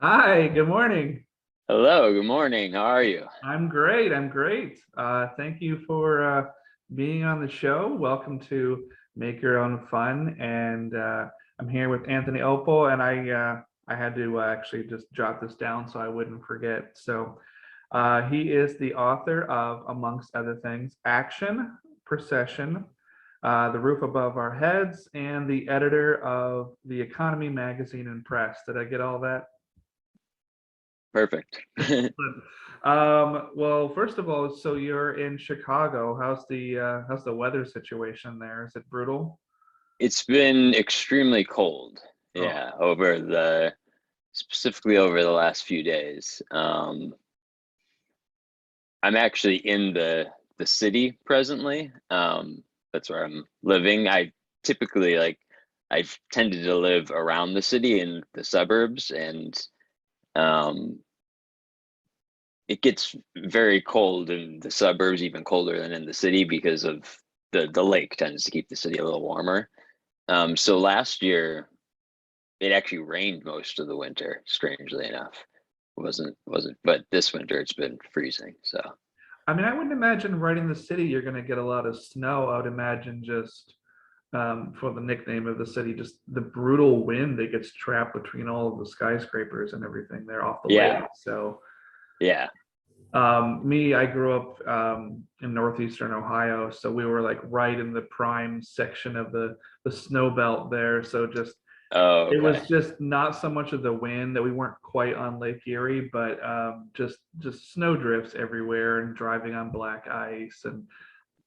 Hi, good morning. Hello, good morning. How are you? I'm great. I'm great. Thank you for being on the show. Welcome to Make Your Own Fun. And I'm here with Anthony Opal, and I had to actually just jot this down so I wouldn't forget. He is the author of, amongst other things, Action, Procession, The Roof Above Our Heads, and the editor of The Economy Magazine and Press. Did I get all that? Perfect. Well, first of all, so you're in Chicago. How's the weather situation there? Is it brutal? It's been extremely cold. Oh, Yeah, specifically over the last few days. I'm actually in the city presently. That's where I'm living. I typically I've tended to live around the city in the suburbs, and um, it gets very cold in the suburbs, even colder than in the city because of the lake tends to keep the city a little warmer. So last year it actually rained most of the winter, strangely enough. It wasn't, but this winter it's been freezing. So I mean, I wouldn't imagine right in the city you're going to get a lot of snow. I would imagine just for the nickname of the city, just the brutal wind that gets trapped between all of the skyscrapers and everything there off the lake. yeah, So yeah, I grew up in northeastern Ohio, so we were like right in the prime section of the snow belt there. So just oh, it okay, was just not so much of the wind that we weren't quite on Lake Erie, but just snow drifts everywhere and driving on black ice. And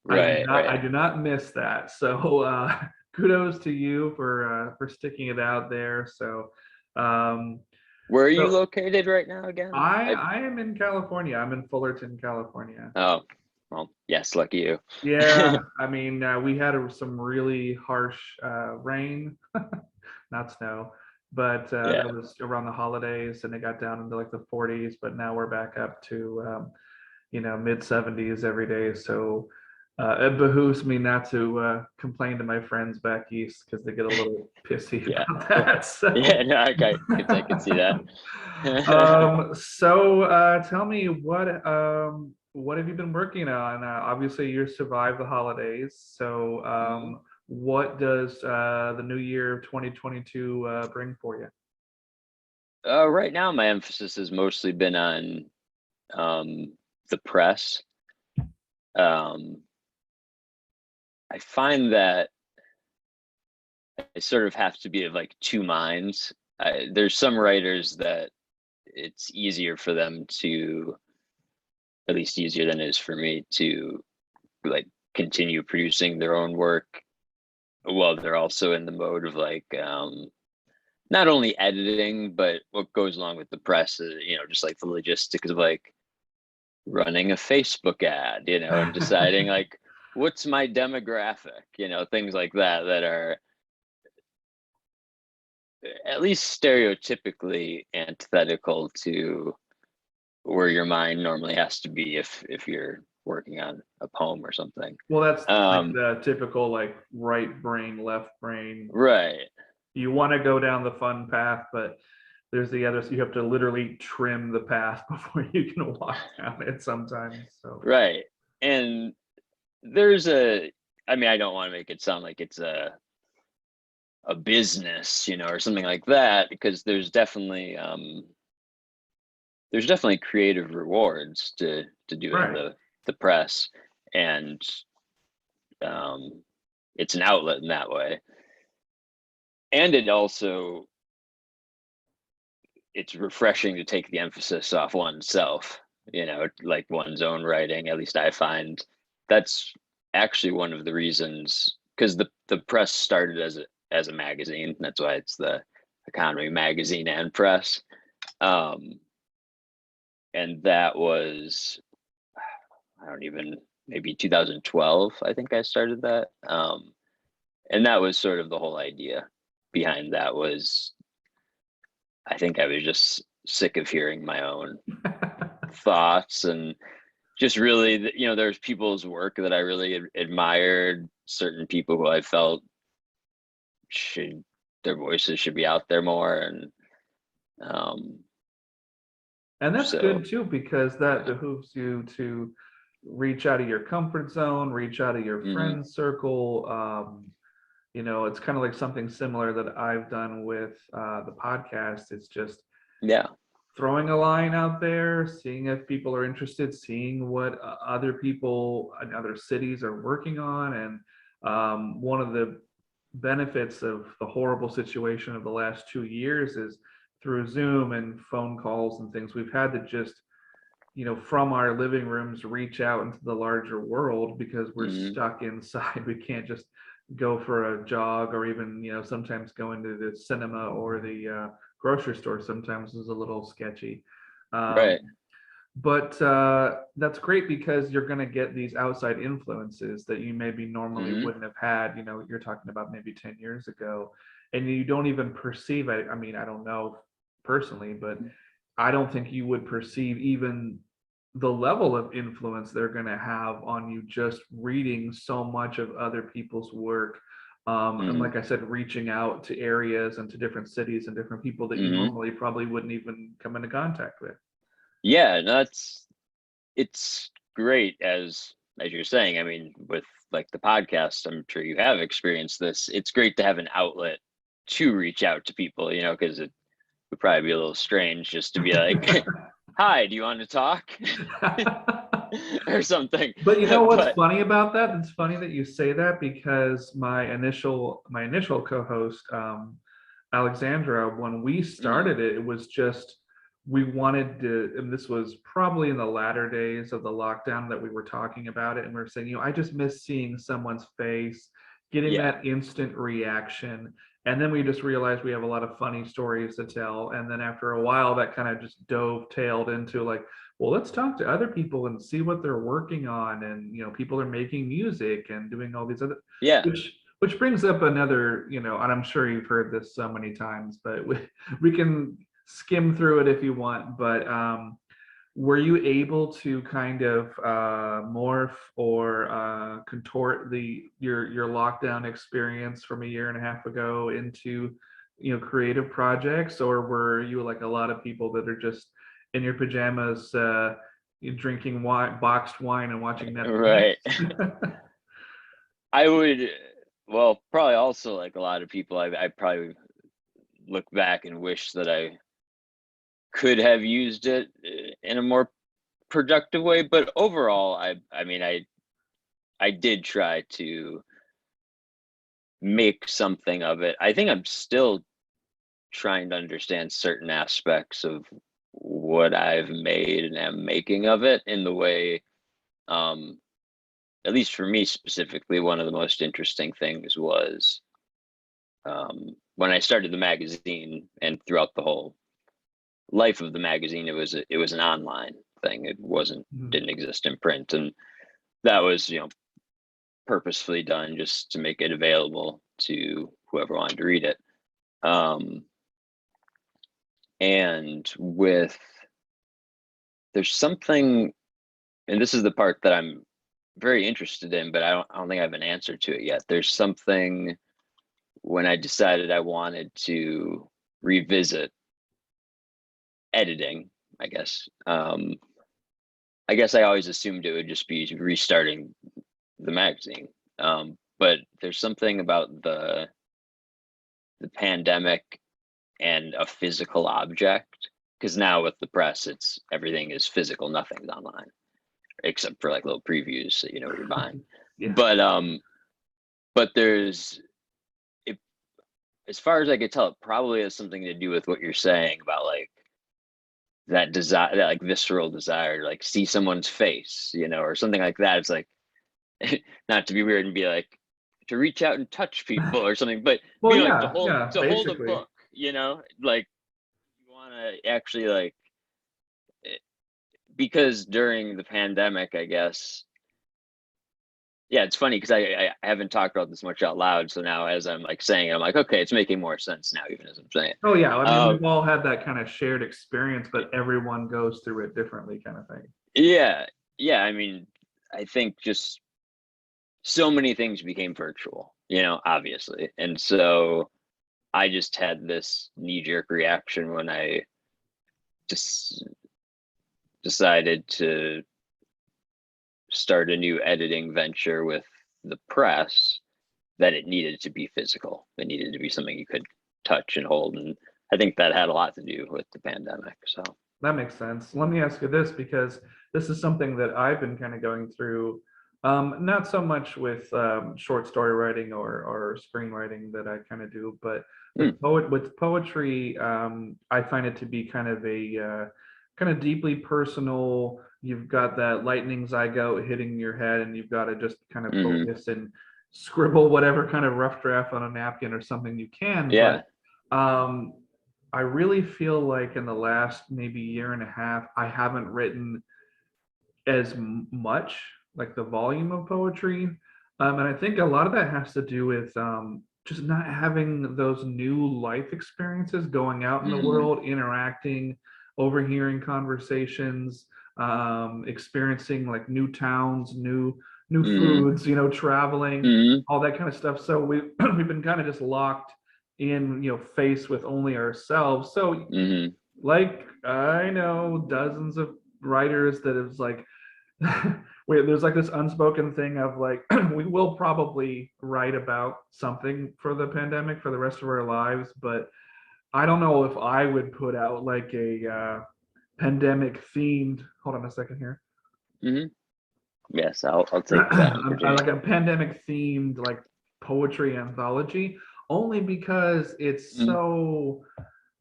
right, I right. do not miss that. So kudos to you for sticking it out there. Um, Where are you so located right now again? I am in California. I'm in Fullerton, California. Oh, well, yes, lucky you. Yeah, I mean, we had some really harsh rain, not snow, but Yeah, that was around the holidays, and it got down into like the 40s. But now we're back up to mid 70s every day. So it behooves me not to complain to my friends back east because they get a little pissy yeah, about that. yeah. No, I could see that. Tell me what have you been working on? Obviously, you survived the holidays. Mhm. What does the new year 2022 bring for you? Right now, my emphasis has mostly been on the press. Um, I find that I sort of have to be of like two minds. There's some writers that it's easier for them to, at least easier than it is for me to like continue producing their own work while they're also in the mode of not only editing, but what goes along with the press is, just like the logistics of like running a Facebook ad, and deciding like what's my demographic, things like that that are at least stereotypically antithetical to where your mind normally has to be if you're working on a poem or something. Well, that's like Um, the typical like right brain, left brain. right, You want to go down the fun path, but there's the other. So you have to literally trim the path before you can walk down it sometimes. So right. And there's I mean, I don't want to make it sound like it's a business, or something like that, because there's definitely creative rewards to doing right. the press, and um, it's an outlet in that way. And it's refreshing to take the emphasis off oneself, like one's own writing. At least I find that's actually one of the reasons, because the press started as a magazine. That's why it's the Economy Magazine and Press. Um, and that was, I don't even, maybe 2012, I think I started that. And that was sort of the whole idea behind that was, I think I was just sick of hearing my own thoughts, and just really, there's people's work that I really admired, certain people who I felt should, their voices should be out there more. And And that's So good too, because that behooves you to reach out of your comfort zone, reach out of your mhm, friend circle. It's kind of like something similar that I've done with the podcast. It's just yeah, throwing a line out there, seeing if people are interested, seeing what other people in other cities are working on. And one of the benefits of the horrible situation of the last 2 years is through Zoom and phone calls and things, we've had to just, from our living rooms, reach out into the larger world because we're mhm, stuck inside. We can't just go for a jog, or even, sometimes going to the cinema or the grocery store sometimes is a little sketchy. Um, right, but that's great because you're going to get these outside influences that you maybe normally mhm, wouldn't have had. You're talking about maybe 10 years ago, and you don't even perceive it. I mean, I don't know personally, but I don't think you would perceive even the level of influence they're going to have on you just reading so much of other people's work. And mhm, like I said, reaching out to areas and to different cities and different people that you mhm. normally probably wouldn't even come into contact with. Yeah, no, it's great as you're saying. I mean, with like the podcast, I'm sure you have experienced this. It's great to have an outlet to reach out to people, because it would probably be a little strange just to be like, "Hi, do you want to talk?" or something. But you know what's But funny about that? It's funny that you say that, because my initial co-host, Alexandra, when we mhm, started it, it was just, we wanted to, and this was probably in the latter days of the lockdown that we were talking about it, and we are saying, I just miss seeing someone's face, getting yeah, that instant reaction. And then we just realized we have a lot of funny stories to tell. And then after a while, that kind of just dovetailed into like, well, let's talk to other people and see what they're working on. And, people are making music and doing all these other, yeah. which brings up another, and I'm sure you've heard this so many times, but we can skim through it if you want. But were you able to kind of morph or contort your lockdown experience from a year and a half ago into, creative projects? Or were you like a lot of people that are just in your pajamas, drinking wine, boxed wine, and watching Netflix? Right. I would, well, probably also like a lot of people, I probably look back and wish that I could have used it in a more productive way. But overall, I mean, I did try to make something of it. I think I'm still trying to understand certain aspects of what I've made and am making of it in the way, um, at least for me specifically, one of the most interesting things was when I started the magazine, and throughout the whole life of the magazine, it was an online thing. It wasn't Mhm. didn't exist in print, and that was purposefully done just to make it available to whoever wanted to read it. Um, and with there's something, and this is the part that I'm very interested in, but I don't think I have an answer to it yet. There's something when I decided I wanted to revisit editing, I guess. I guess I always assumed it would just be restarting the magazine. But there's something about the pandemic and a physical object, because now with the press, it's everything is physical, nothing's online except for like little previews so you know what you're buying. Yeah. But there's it, as far as I could tell, it probably has something to do with what you're saying about like that desire, that like visceral desire to like see someone's face, or something like that. It's like not to be weird and be like to reach out and touch people or something, but Well, like to yeah, hold yeah, to hold a basically. book, like you want to actually like eh, because during the pandemic, I guess. Yeah, it's funny because I haven't talked about this much out loud, so now as I'm like saying it, I'm like, okay, it's making more sense now, even as I'm saying it. Oh yeah, I mean, Um, we've all had that kind of shared experience, but everyone goes through it differently, kind of thing. yeah, yeah. I mean, I think just so many things became virtual, obviously, and so I just had this knee jerk reaction when I just decided to start a new editing venture with the press, that it needed to be physical. It needed to be something you could touch and hold. And I think that had a lot to do with the pandemic. So That makes sense. Let me ask you this, because this is something that I've been kind of going through, not so much with short story writing or screenwriting that I kind of do, but with poetry, I find it to be kind of a kind of deeply personal. You've got that lightning zygote hitting your head, and you've got to just kind of focus and scribble whatever kind of rough draft on a napkin or something you can. yeah. But I really feel like in the last maybe year and a half, I haven't written as much, like the volume of poetry. And I think a lot of that has to do with just not having those new life experiences, going out in the world, interacting, overhearing conversations, experiencing like new towns, new foods, traveling, all that kind of stuff. So we've been kind of just locked in, faced with only ourselves. So like, I know dozens of writers that is like, there's like this unspoken thing of like, we will probably write about something for the pandemic for the rest of our lives, but I don't know if I would put out like a pandemic themed, hold on a second here. Yes, I'll take that. Like a pandemic themed like poetry anthology, only because it's so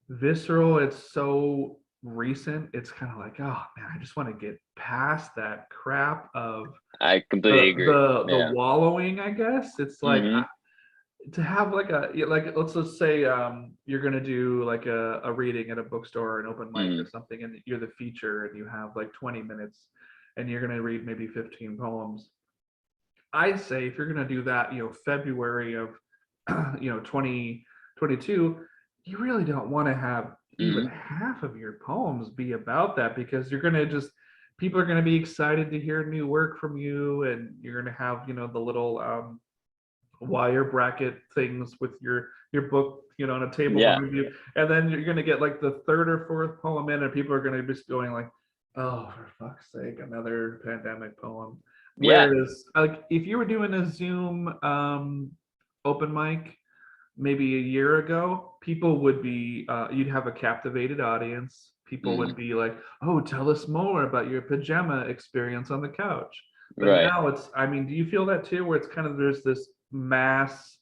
visceral, it's so recent. It's kind of like, oh man, I just want to get past that crap of I completely agree. The wallowing, I guess. It's like to have like let's just say you're gonna do like a reading at a bookstore or an open mic or something, and you're the feature and you have like 20 minutes and you're gonna read maybe 15 poems. I say if you're gonna do that, February of 2022, you really don't want to have even half of your poems be about that, because you're gonna just, people are gonna be excited to hear new work from you, and you're gonna have the little wire bracket things with your book on a table behind you, and then you're gonna get like the third or fourth poem in, and people are gonna be just going like, oh, for fuck's sake, another pandemic poem. Whereas like if you were doing a Zoom open mic maybe a year ago, people would be you'd have a captivated audience. People would be like, oh, tell us more about your pajama experience on the couch. But now it's, I mean, do you feel that too, where it's kind of, there's this mass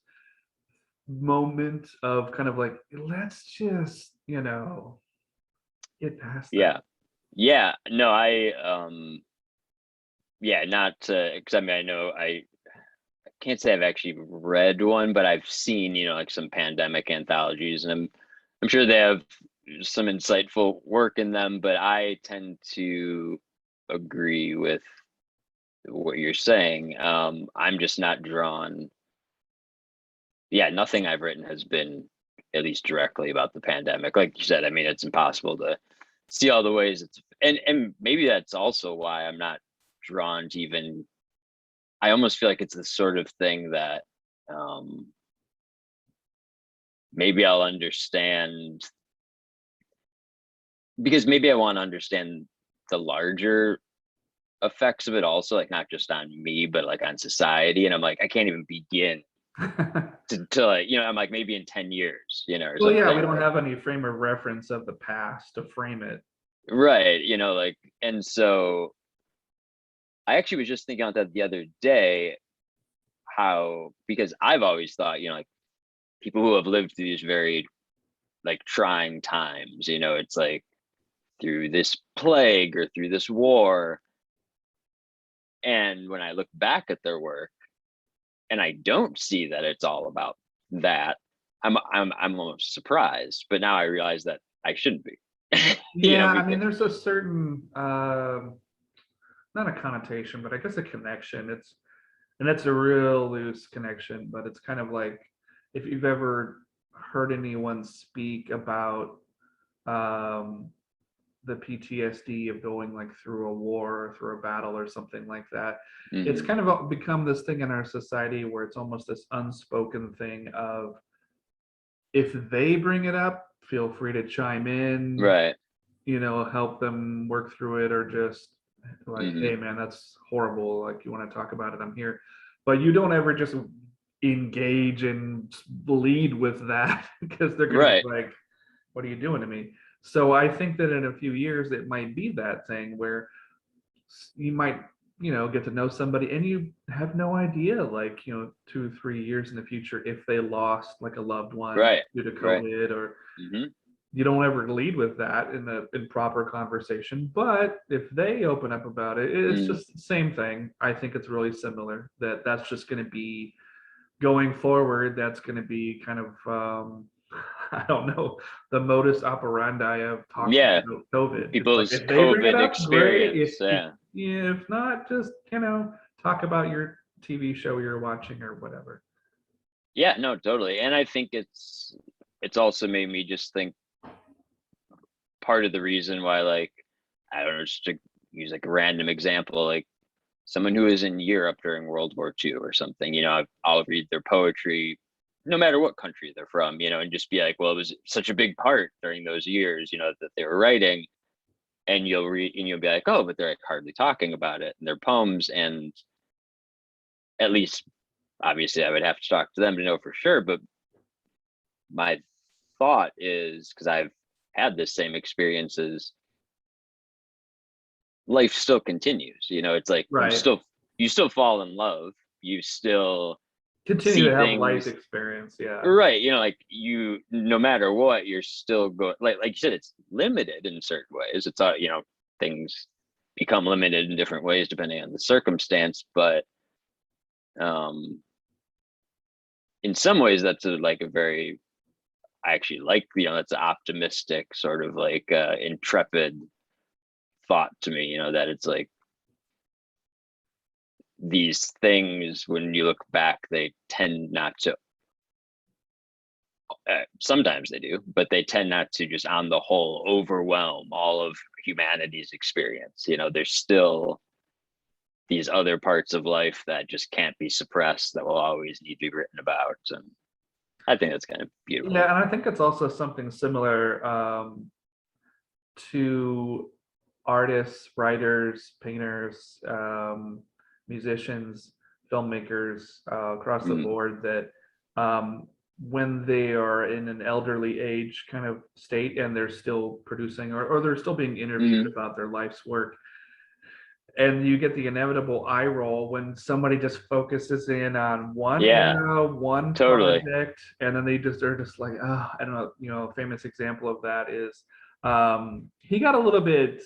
moment of kind of like, let's just get past that. No, I not because I mean, I know I can't say I've actually read one, but I've seen like some pandemic anthologies, and I'm sure they have some insightful work in them, but I tend to agree with what you're saying. I'm just not drawn. Nothing I've written has been at least directly about the pandemic. Like you said, I mean, it's impossible to see all the ways it's, and maybe that's also why I'm not drawn to even, I almost feel like it's the sort of thing that maybe I'll understand, because maybe I want to understand the larger effects of it also, like not just on me, but like on society. And I'm like, I can't even begin to like, I'm like, maybe in 10 years, or well, yeah, we something. don't have any frame of reference of the past to frame it. Right. Like, and so I actually was just thinking about that the other day, how, because I've always thought, like people who have lived through these very like trying times, it's like through this plague or through this war. And when I look back at their work and I don't see that it's all about that, I'm almost surprised. But now I realize that I shouldn't be. I mean, there's a certain not a connotation, but I guess a connection. It's a real loose connection, but it's kind of like if you've ever heard anyone speak about the PTSD of going like through a war or through a battle or something like that. It's kind of become this thing in our society where it's almost this unspoken thing of, if they bring it up, feel free to chime in. Right. help them work through it, or just like, Hmm. hey man, that's horrible, like, you want to talk about it, I'm here. But you don't ever just engage and lead with that because they're gonna be Right. like, what are you doing to me? So I think that in a few years it might be that thing where you might get to know somebody and you have no idea, like, 2 3 years in the future, if they lost like a loved one Right. due to Right. COVID, or Hmm. you don't ever lead with that in proper conversation. But if they open up about it, it's Mm. just the same thing. I think it's really similar, that's just going to be going forward. That's going to be kind of I don't know, the modus operandi of talking Yeah. about COVID. It's like, People's if they bring it COVID up, great. if experience. if Yeah. if not, just talk about your TV show you're watching or whatever. Yeah, no, totally. And I think it's also made me just think part of the reason why, like, I don't know, just to use like a random example, like someone who is in Europe during World War II or something, I'll read their poetry no matter what country they're from, and just be like, well, it was such a big part during those years, that they were writing. And you'll read and you'll be like, oh, but they're like hardly talking about it in their poems. And at least, obviously, I would have to talk to them to know for sure. But my thought is, because I've had the same experiences, life still continues. It's like Right. you still fall in love, you still Continue see to have life things, experience. Yeah. right? Like you, no matter what, you're still going, like you said, it's limited in certain ways. It's things become limited in different ways depending on the circumstance. But um in some ways that's like a very, I actually like, that's an optimistic sort of like intrepid thought to me, that it's like these things, when you look back, they tend not to, sometimes they do, but they tend not to just on the whole overwhelm all of humanity's experience. There's still these other parts of life that just can't be suppressed, that will always need to be written about. And I think that's kind of Yeah, beautiful. and I think it's also something similar to artists, writers, painters, musicians, filmmakers, across the Mm, board, that when they are in an elderly age kind of state and they're still producing, or they're still being interviewed mm, about their life's work, and you get the inevitable eye roll when somebody just focuses in on one yeah, era, one totally. project, and then they just are just like, oh, I don't know. A famous example of that is he got a little bit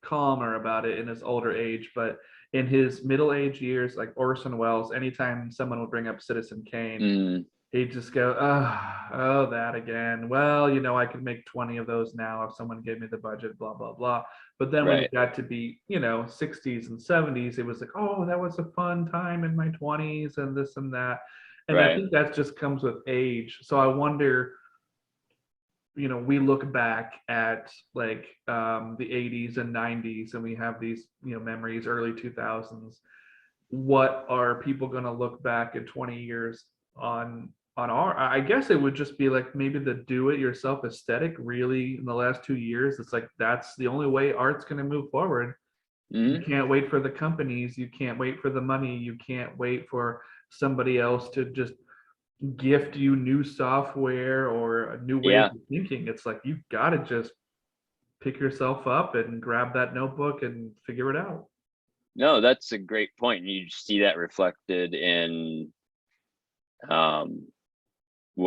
calmer about it in his older age, but in his middle age years, like Orson Welles, anytime someone would bring up Citizen Kane, Mm, he'd just go, oh, that again. Well, I could make 20 of those now if someone gave me the budget, blah, blah, blah. But then when right. it got to be, 60s and 70s, it was like, oh, that was a fun time in my 20s and this and that. And I Right. think that just comes with age. So I wonder, we look back at like the 80s and 90s, and we have these, memories, early 2000s. What are people going to look back at 20 years on our, I guess it would just be like maybe the do it yourself aesthetic really in the last 2 years. It's like that's the only way art's going to move forward. You Mm, can't wait for the companies, you can't wait for the money, you can't wait for somebody else to just gift you new software or new ways yeah. of thinking. It's like you've got to just pick yourself up and grab that notebook and figure it out. No, that's a great point. And you see that reflected in, um,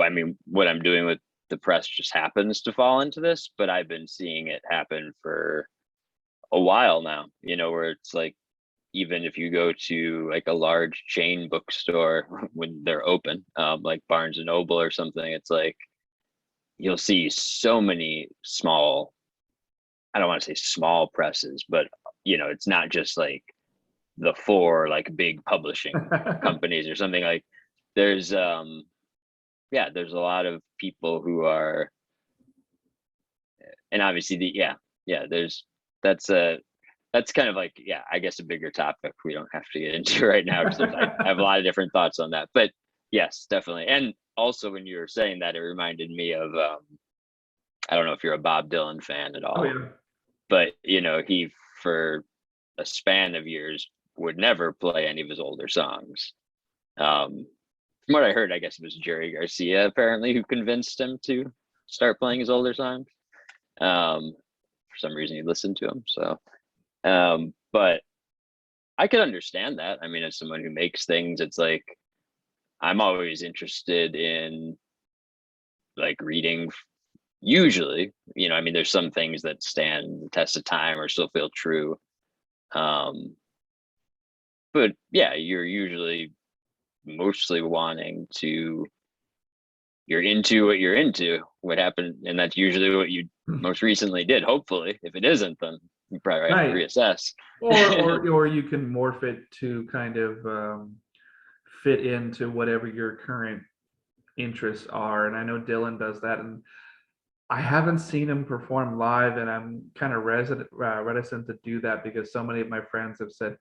I mean, what I'm doing with the press just happens to fall into this, but I've been seeing it happen for a while now, where it's like, even if you go to like a large chain bookstore when they're open, like Barnes and Noble or something, it's like you'll see so many small, I don't want to say small presses, but it's not just like the four like big publishing companies or something. Like there's yeah, there's a lot of people who are, and obviously there's, that's a, that's kind of like, yeah, I guess a bigger topic we don't have to get into right now, because I have a lot of different thoughts on that. But yes, definitely. And also when you were saying that, it reminded me of I don't know if you're a Bob Dylan fan at Oh all, yeah. but he for a span of years would never play any of his older songs. Um, from what I heard, I guess it was Jerry Garcia apparently who convinced him to start playing his older songs. For some reason, he listened to him. So, but I could understand that. I mean, as someone who makes things, it's like I'm always interested in like reading. Usually, I mean, there's some things that stand the test of time or still feel true. Um, but yeah, you're usually mostly wanting to you're into what you're into, what happened, and that's usually what you most recently did. Hopefully, if it isn't, then you probably have to Right. reassess. Or you can morph it to kind of fit into whatever your current interests are. And I know Dylan does that, and I haven't seen him perform live, and I'm kind of reticent to do that because so many of my friends have said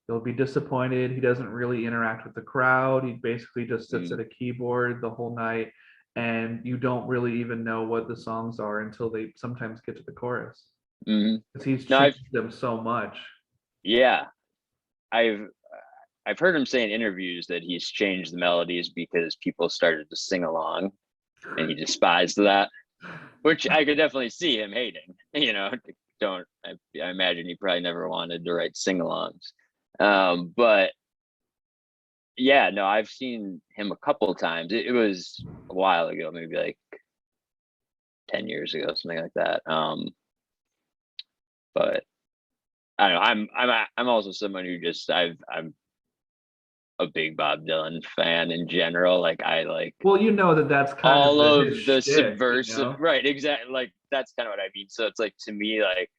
he'll be disappointed. He doesn't really interact with the crowd. He basically just sits at Mm, a keyboard the whole night, and you don't really even know what the songs are until they sometimes get to the chorus mhm. because he's No, changed them so much. yeah, I've I've heard him say in interviews that he's changed the melodies because people started to sing along, and he despised that, which I could definitely see him hating. Don't I imagine he probably never wanted to write sing-alongs. But yeah, no, I've seen him a couple of times. It was a while ago, maybe like 10 years ago, something like that. But I don't know. I'm also someone who just I'm a big Bob Dylan fan in general. Like I like Well, you know that that's kind of all his of the shtick, you subversive, know. right? Exactly. Like that's kind of what I mean. So it's like to me, like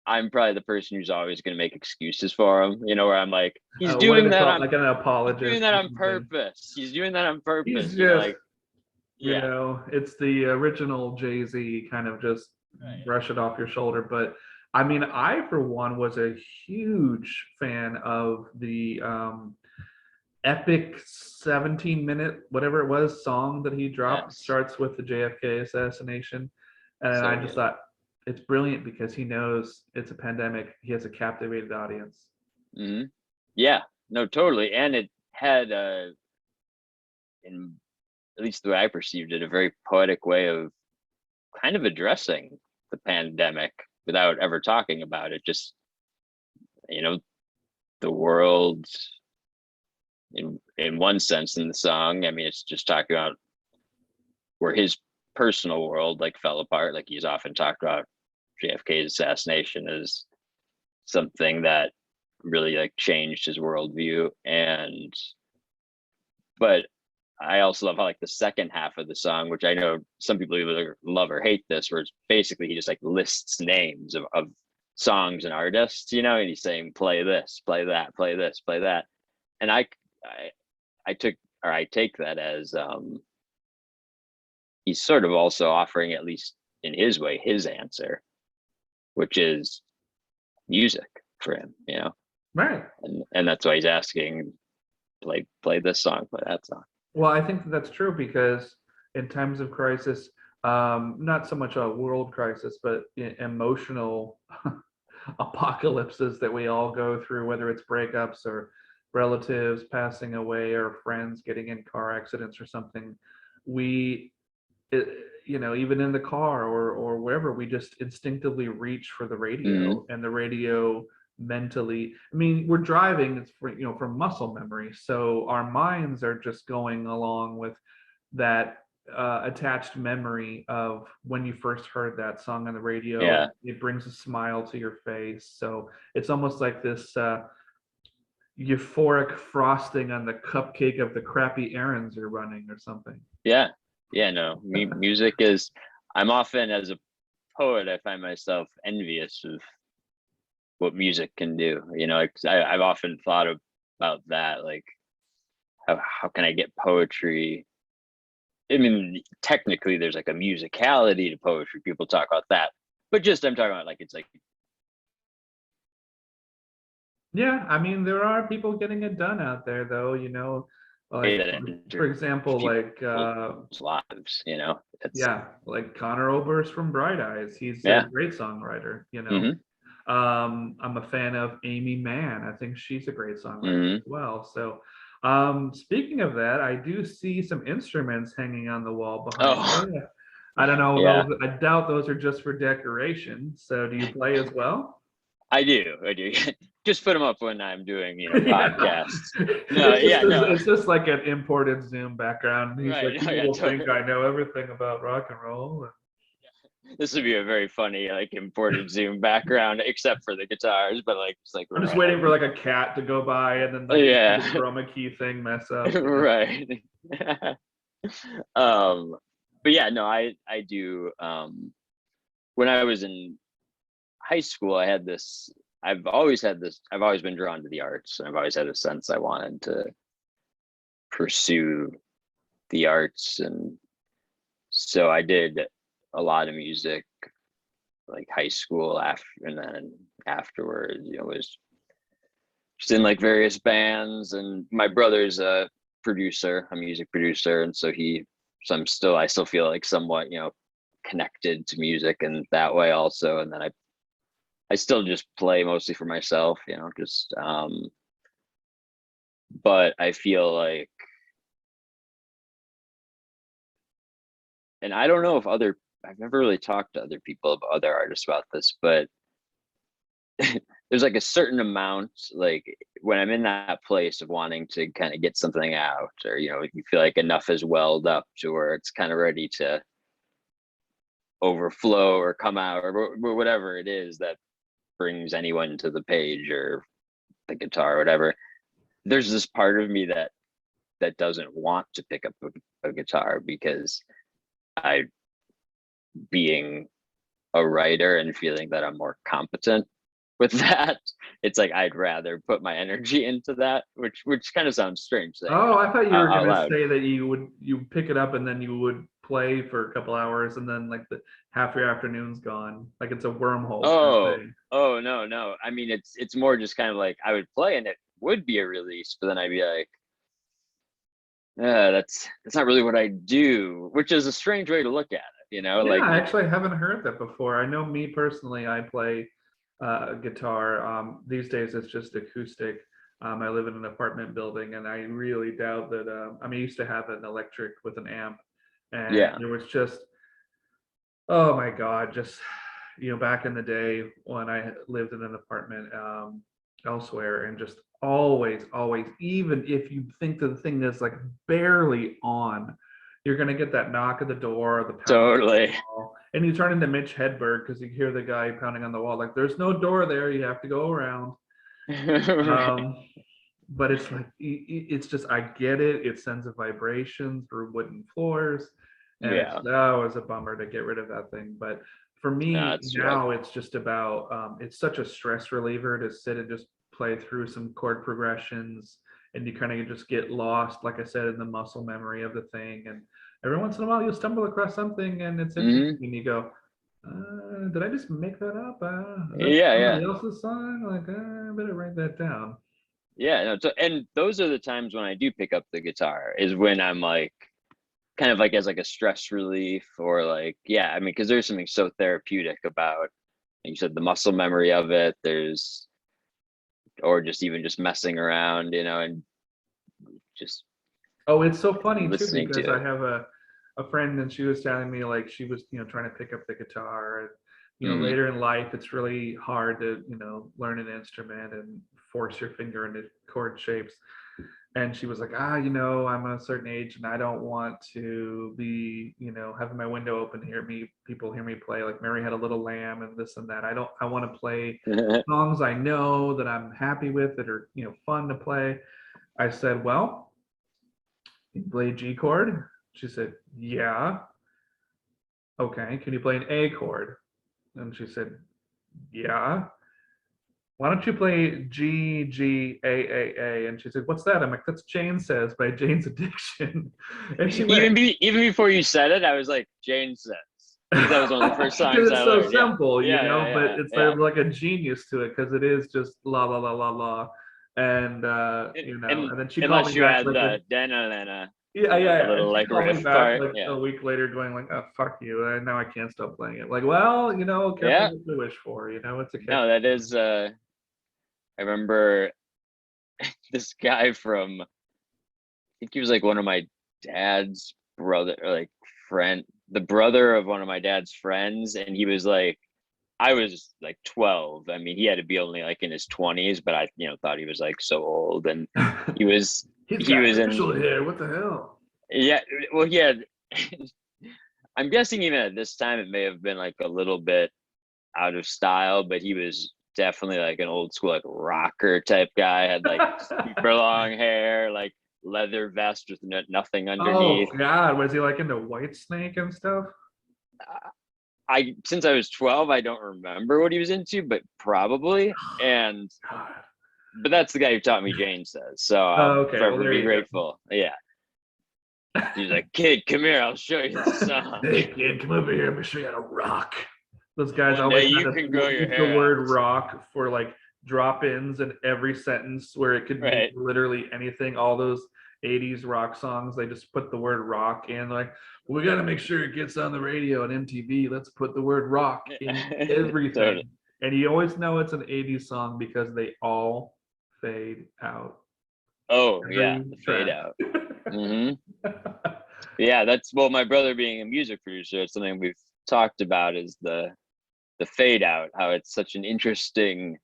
I'm probably the person who's always going to make excuses for him. Where I'm like, What do they call it? Like an he's doing apologist that or on something. purpose. He's doing that on purpose. He's just, Like yeah, it's the original Jay-Z kind of just right. brush it off your shoulder. But I mean, I for one was a huge fan of the epic 17-minute whatever it was song that he dropped. It Yes, starts with the JFK assassination, and I so just good. thought it's brilliant because he knows it's a pandemic. He has a captivated audience. Hmm. Yeah, no, totally. And it had in at least the way I perceived it, a very poetic way of kind of addressing the pandemic without ever talking about it. Just you know, the world in one sense in the song. I mean, it's just talking about where his personal world like fell apart. Like he's often talked about JFK's assassination as something that really like changed his worldview. But I also love how like the second half of the song, which I know some people either love or hate this, where it's basically he just like lists names of songs and artists, and he's saying play this, play that, play this, play that. And I I took or I take that as he's sort of also offering, at least in his way, his answer, which is music for him, Right. and that's why he's asking, play this song, play that song. Well, I think that's true because in times of crisis, not so much a world crisis, but emotional apocalypses that we all go through, whether it's breakups or relatives passing away or friends getting in car accidents or something, we, it, even in the car or wherever, we just instinctively reach for the Mm-hmm. radio, and the radio mentally, I mean, we're driving, it's for, from muscle memory, so our minds are just going along with that attached memory of when you first heard that song on the radio, Yeah, and it brings a smile to your face. So it's almost like this euphoric frosting on the cupcake of the crappy errands you're running or something. yeah, yeah. No, music is. I'm often, as a poet, I find myself envious of what music can do. I've often thought about that, like how can I get poetry? I mean, technically, there's like a musicality to poetry. People talk about that, but just I'm talking about like it's like Yeah, I mean, there are people getting it done out there, though, way Like that it for example, like people's lives, you know. It's yeah, like Connor Oberst from Bright Eyes. He's a yeah. great songwriter, you know. Hmm. I'm a fan of Amy Mann. I think she's a great songwriter Hmm. as well. So, speaking of that, I do see some instruments hanging on the wall behind Oh, you. I don't know yeah. those. I doubt those are just for decoration. So, do you play as well? I do. I do. Just put them up when I'm doing, you know, Yeah, podcasts. No, yeah, no. it's just like an imported Zoom background. He's like, Right. No, people yeah, will think totally. I know everything about rock and roll. This would be a very funny, like, imported Zoom background, except for the guitars, but like, it's like I'm just waiting for random. like a cat to go by and then like the Yeah. chroma key thing mess up. Yeah. Right. um, but yeah, no, I do. When I was in high school, I had this. I've always had this. I've always been drawn to the arts, and I've always had a sense I wanted to pursue the arts, and so I did a lot of music, like high school, after, and then afterwards, you know, was just in like various bands. And my brother's a producer, a music producer, and so I still feel like somewhat, you know, connected to music in that way also. And then I still just play mostly for myself, you know, just but I feel like, and I don't know if I've never really talked to other people about other artists about this, but there's like a certain amount, like when I'm in that place of wanting to kind of get something out, or, you know, you feel like enough has welled up to where it's kind of ready to overflow or come out, or whatever it is that brings anyone to the page or the guitar or whatever. There's this part of me that doesn't want to pick up a guitar, because I, being a writer and feeling that I'm more competent with that, it's like I'd rather put my energy into that, which kind of sounds strange saying Oh, it I thought you were out gonna loud. say that you pick it up and then you would play for a couple hours and then like the half your afternoon's gone. Like it's a wormhole kind of Oh, thing. oh, no, no. I mean, it's more just kind of like I would play and it would be a release, but then I'd be like, that's not really what I do, which is a strange way to look at it, you know, Yeah, like I actually haven't heard that before. I know me personally, I play guitar. These days it's just acoustic. I live in an apartment building, and I really doubt that. I mean, I used to have an electric with an amp, and yeah. there was just, oh my God, just back in the day when I lived in an apartment elsewhere, and just always, even if you think that the thing is like barely on, you're gonna get that knock at the door, or the pounding on the Totally. wall, and you turn into Mitch Hedberg because you hear the guy pounding on the wall, like there's no door there, you have to go around. Right. Um, but it's like it's just, I get it. It sends a vibration through wooden floors, and it's Yeah, oh, it's a bummer to get rid of that thing. But for me that's true. now, it's just about it's such a stress reliever to sit and just play through some chord progressions, and you kind of just get lost, like I said, in the muscle memory of the thing. And every once in a while, you'll stumble across something, and it's interesting, Hmm. and you go, did I just make that up? Is that Yeah, yeah. somebody else's song? Like, I better write that down. Yeah, no, and those are the times when I do pick up the guitar, is when I'm like kind of like as like a stress relief, or like, yeah, I mean, because there's something so therapeutic about, like you said, the muscle memory of it. There's, or just even just messing around, you know, and just Oh, it's so funny too, listening to because I it. have a friend, and she was telling me like she was trying to pick up the guitar, and Hmm. later in life it's really hard to learn an instrument and force your finger into chord shapes. And she was like, I'm a certain age and I don't want to be having my window open to people hear me play like Mary Had a Little Lamb and this and that. I want to play songs I know that I'm happy with, that are fun to play. I said, well, you play G chord? She said, yeah. Okay, can you play an A chord? And she said, yeah. Why don't you play G, G, A? And she said, what's that? I'm like, that's Jane Says by Jane's Addiction. And she went, Even before you said it, I was like, Jane Says, because that was one of the first because songs I it's so learned. Yeah, simple, yeah, yeah, but yeah, it's yeah. like a genius to it, because it is just la, la, la, la, la. And And and then she called unless me you back had like the dana, yeah, the yeah. And little she like called me riff back part. like Yeah. a week later, going like, "Oh, fuck you! And now I can't stop playing it." Like, well, careful Yeah. what you wish for. It's a catch. No, that is I remember this guy from, I think he was like one of my dad's brother, or like friend, the brother of one of my dad's friends, and he was like, I was like 12. I mean, he had to be only like in his 20s, but I, thought he was like so old, and he was He's he got was in, facial hair. What the hell? yeah, well, he had I'm guessing even at this time it may have been like a little bit out of style, but he was definitely like an old school like rocker type guy. Had like super long hair, like leather vest with nothing Oh underneath. God, was he like into White Snake and stuff? I since I was 12, I don't remember what he was into, but probably. And God. but that's the guy who taught me Jane Says, so Oh, I'll okay, well forever there be you go. grateful. Yeah, he's like, kid, come here, I'll show you the song. Hey kid, come over here. Let me show you how to rock. Those guys One day always had you to can grow your use the hair out. word rock for like drop-ins in every sentence where it could mean Right. literally anything. All those 80s rock songs, they just put the word rock in, like, we got to make sure it gets on the radio and MTV. Let's put the word rock in Totally. everything. And you always know it's an 80s song because they all fade out. Oh yeah, Every the fade track. out. Hmm. Yeah, that's, well, my brother being a music producer, it's something we've talked about, is the fade out, how it's such an interesting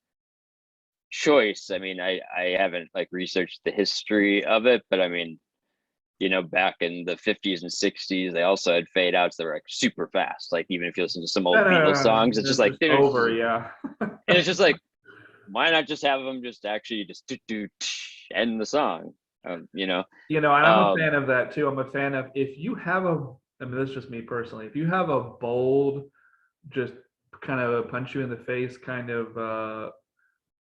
choice. I mean, I haven't like researched the history of it, but I mean, back in the 50s and 60s, they also had fade outs that were like super fast. Like even if you listen to some No, old no, Beatles no, songs, it's no, just it's like just over, yeah. and it's just like, why not just have them just actually just do end the song? And I'm a Um, fan of that too. I'm a fan of, if you have I mean, that's just me personally. If you have a bold, just kind of punch you in the face, kind of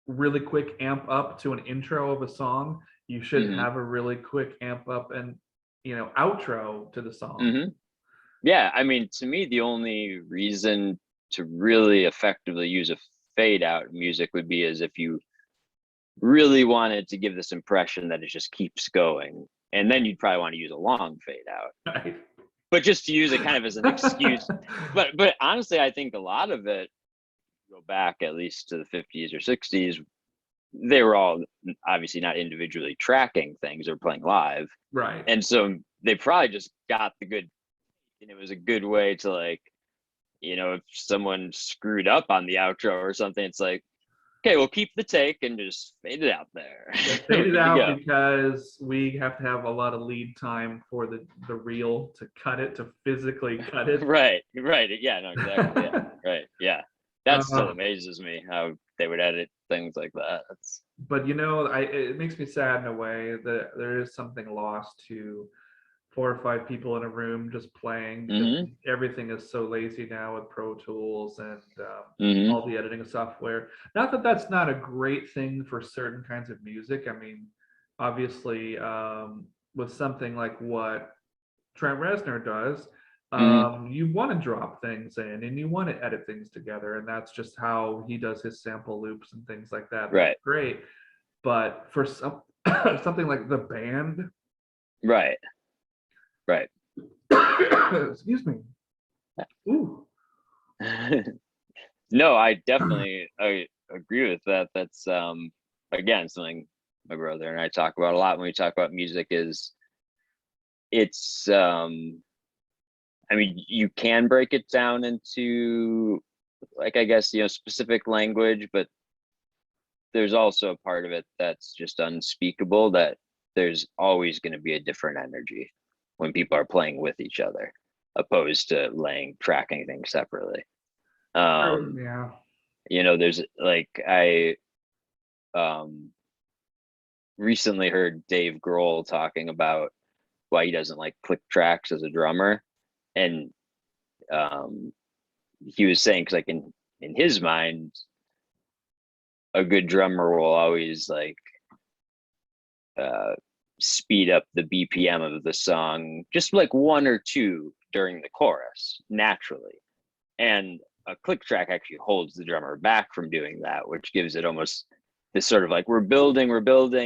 really quick amp up to an intro of a song, you should mhm, have a really quick amp up and outro to the song. mhm. Yeah, I mean, to me, the only reason to really effectively use a fade out music would be as if you really wanted to give this impression that it just keeps going. And then you'd probably want to use a long fade out. Right. But just to use it kind of as an excuse. But honestly, I think a lot of it, go back at least to the 50s or 60s, they were all obviously not individually tracking things or playing live. Right. And so they probably just got the good, and it was a good way to like, if someone screwed up on the outro or something, it's like, okay, we'll keep the take and just fade it out there. Yeah, We're fade it good to out go. because we have to have a lot of lead time for the reel to cut it, to physically cut it. Right, right. Yeah, no, exactly. Yeah, right. Yeah. That still Uh, amazes me how they would edit things like that. That's but it makes me sad in a way that there is something lost to 4 or 5 people in a room just playing, because mm-hmm. everything is so lazy now with Pro Tools and Mm-hmm. all the editing software. Not that that's not a great thing for certain kinds of music. I mean, obviously, with something like what Trent Reznor does, Mm-hmm. you want to drop things in and you want to edit things together, and that's just how he does his sample loops and things like that. That's Right. great. But for something like the band, Right. Right. excuse me. Ooh. No, I agree with that. That's again something my brother and I talk about a lot when we talk about music, is it's I mean, you can break it down into, like, I guess, specific language, but there's also a part of it that's just unspeakable, that there's always going to be a different energy when people are playing with each other, opposed to tracking things separately. Um, Yeah. there's like, I um recently heard Dave Grohl talking about why he doesn't like click tracks as a drummer. And um he was saying, because like in his mind, a good drummer will always like uh speed up the BPM of the song just like one or two during the chorus naturally, and a click track actually holds the drummer back from doing that, which gives it almost this sort of like we're building,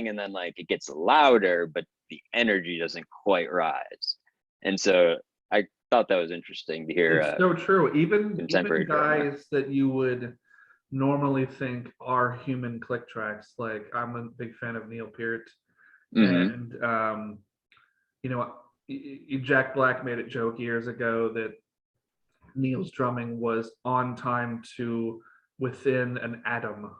and then like it gets louder, but the energy doesn't quite rise. And so I thought that was interesting to hear. It's so true. Even Contemporary drama. guys that you would normally think are human click tracks. Like I'm a big fan of Neil Peart, Mm-hmm. and you know, Jack Black made a joke years ago that Neil's drumming was on time to within an atom.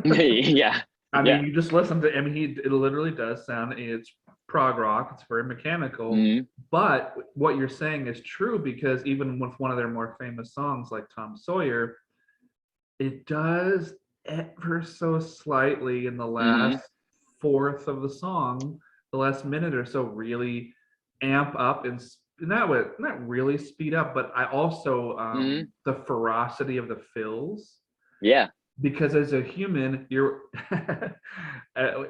Yeah. I Yeah. mean, you just listen to him. It literally does sound. It's prog rock. It's very mechanical. Mm-hmm. But what you're saying is true because even with one of their more famous songs, like Tom Sawyer, it does ever so slightly in the Mm-hmm. last fourth of the song, the last minute or so, really amp up and not really speed up, but I also Mm-hmm. the ferocity of the fills, Yeah. because as a human, you're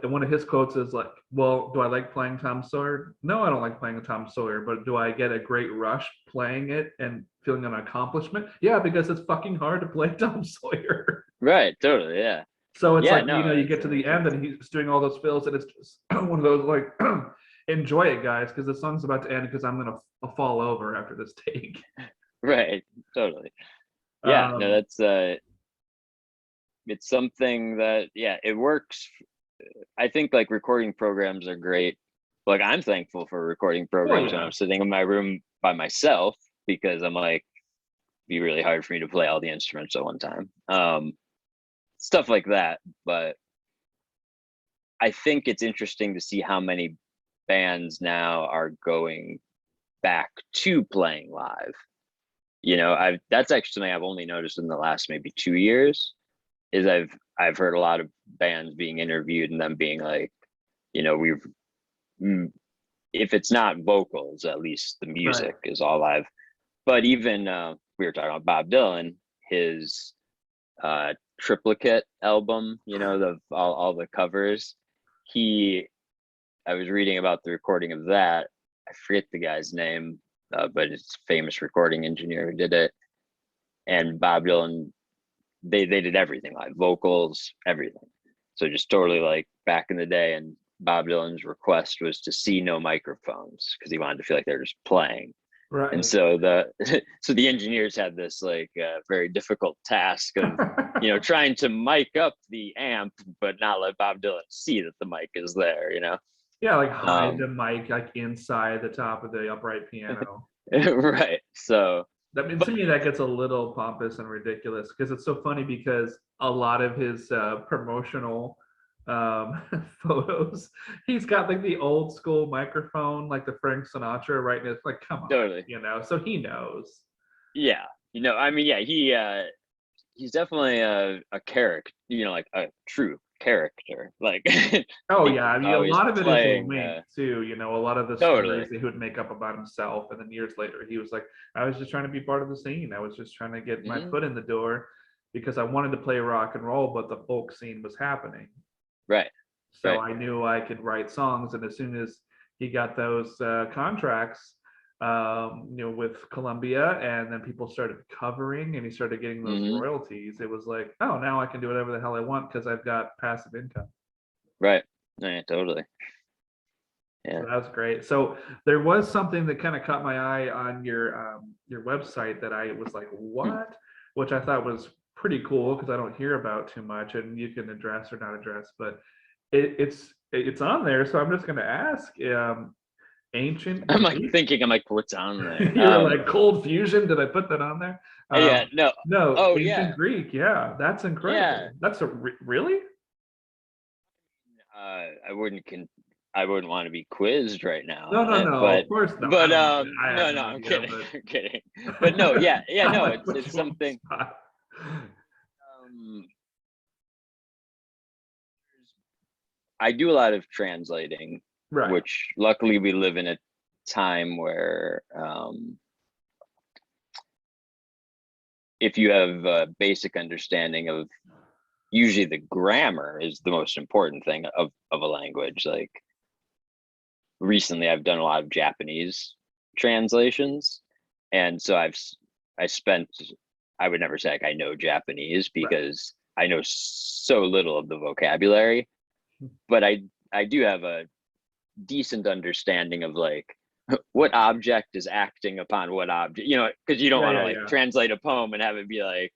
one of his quotes is like, well, do I like playing Tom Sawyer? No, I don't like playing Tom Sawyer, but do I get a great rush playing it and feeling an accomplishment? Yeah, because it's fucking hard to play Tom Sawyer. Right. Totally. Yeah. So it's Yeah. like, you No, know, you it's get to the end and he's doing all those fills and it's just one of those like, enjoy it, guys, because the song's about to end because I'm gonna fall over after this take. right. Totally. Yeah. No, Um, that's it's something that, yeah, it works. I think like recording programs are great. Like I'm thankful for recording well, programs when yeah, I'm sitting in my room by myself, because I'm like, it'd be really hard for me to play all the instruments at one time. Stuff like that. But I think it's interesting to see how many bands now are going back to playing live. You know, that's actually something I've only noticed in the last maybe 2 years. Is I've heard a lot of bands being interviewed and them being like, you know, if it's not vocals, at least the right. music is all live. But even we were talking about Bob Dylan, his triplicate album, you know, the all the covers. I was reading about the recording of that. I forget the guy's name, but it's a famous recording engineer who did it. And Bob Dylan, they did everything, like vocals, everything. So just totally like back in the day. And Bob Dylan's request was to see no microphones because he wanted to feel like they're just playing. And Right. so the engineers had this like very difficult task of, you know, trying to mic up the amp but not let Bob Dylan see that the mic is there, you know. Yeah, like hide um the mic like inside the top of the upright piano. right. So I mean, but to me, that gets a little pompous and ridiculous because it's so funny because a lot of his promotional photos, he's got like the old school microphone, like the Frank Sinatra, right? And it's like, come on, totally, you know. So he knows. yeah, you know, I mean, yeah, he's definitely a character, you know, like a true character, like Oh yeah, he's I mean, a always lot of it is a playing wink too. You know, a lot of the totally. stories that he would make up about himself, and then years later, he was like, "I was just trying to be part of the scene. I was just trying to get my Hmm. foot in the door because I wanted to play rock and roll, but the folk scene was happening. Right. So Right. I knew I could write songs, and as soon as he got those contracts, you know, with Columbia, and then people started covering, and he started getting those Hmm. royalties. It was like, oh, now I can do whatever the hell I want because I've got passive income. Right. Yeah, totally. Yeah. So that was great. So there was something that kind of caught my eye on your website that I was like, Hmm. what? Which I thought was pretty cool because I don't hear about too much, and you can address or not address, but it's on there. So I'm just going to ask. Ancient I'm like Greek. thinking, I'm like, what's on there? You were like cold fusion. Did I put that on there? Yeah, no. No, Oh ancient yeah. Greek. Yeah, that's Yeah. incredible. That's a really. I I wouldn't want to be quizzed right now No, on no, it, no. Of course not. I don't. I have no, no I'm idea, kidding. but I'm kidding. But no, yeah, yeah, I no, like put it's you on the something. spot. um I do a lot of translating, Right. which luckily we live in a time where if you have a basic understanding of, usually the grammar is the most important thing of a language. Like recently I've done a lot of Japanese translations, and so I spent, I would never say like I know Japanese Right. because I know so little of the vocabulary, but I do have a decent understanding of like what object is acting upon what object, because you don't Yeah, want to yeah, like yeah. translate a poem and have it be like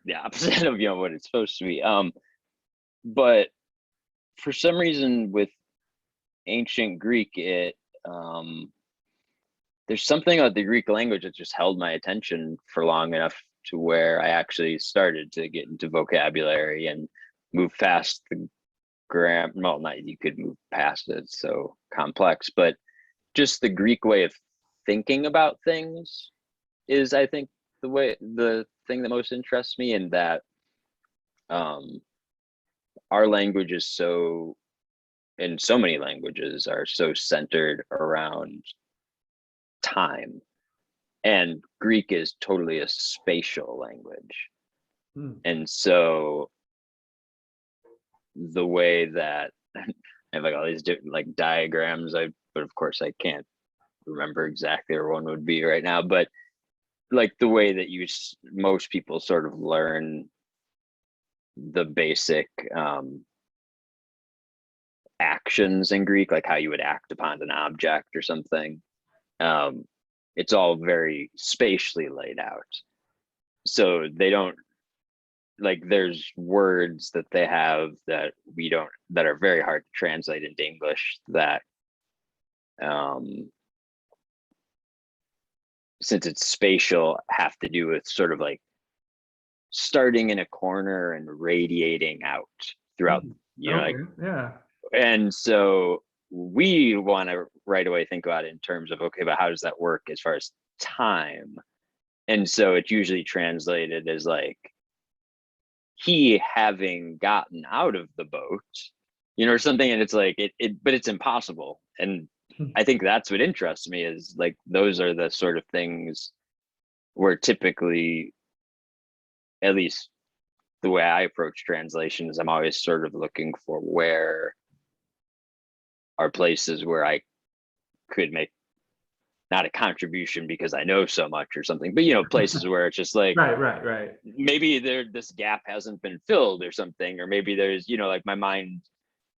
the opposite of what it's supposed to be. But for some reason with ancient Greek, um there's something about the Greek language that just held my attention for long enough to where I actually started to get into vocabulary and move past the grammar. Well, not you could move past it, it's so complex, but just the Greek way of thinking about things is, I think, the thing that most interests me, in that um, our language is so, and so many languages are so centered around time, and Greek is totally a spatial language. Hmm. And so the way that I have like all these different like diagrams, but of course I can't remember exactly where one would be right now, but like the way that most people sort of learn the basic actions in Greek, like how you would act upon an object or something. Um, it's all very spatially laid out. So they don't, like, there's words that they have that we don't, that are very hard to translate into English, that um, since it's spatial, have to do with sort of like starting in a corner and radiating out throughout, Hmm. like, Okay. Yeah. and so we want to right away think about it in terms of, okay, but how does that work as far as time? And so it's usually translated as like he having gotten out of the boat, or something. And it's like but it's impossible. And I think that's what interests me, is like those are the sort of things where typically, at least the way I approach translation, is I'm always sort of looking for where are places where I could make not a contribution because I know so much or something, but places where it's just like Right, right, right. maybe this gap hasn't been filled or something, or maybe there's like my mind,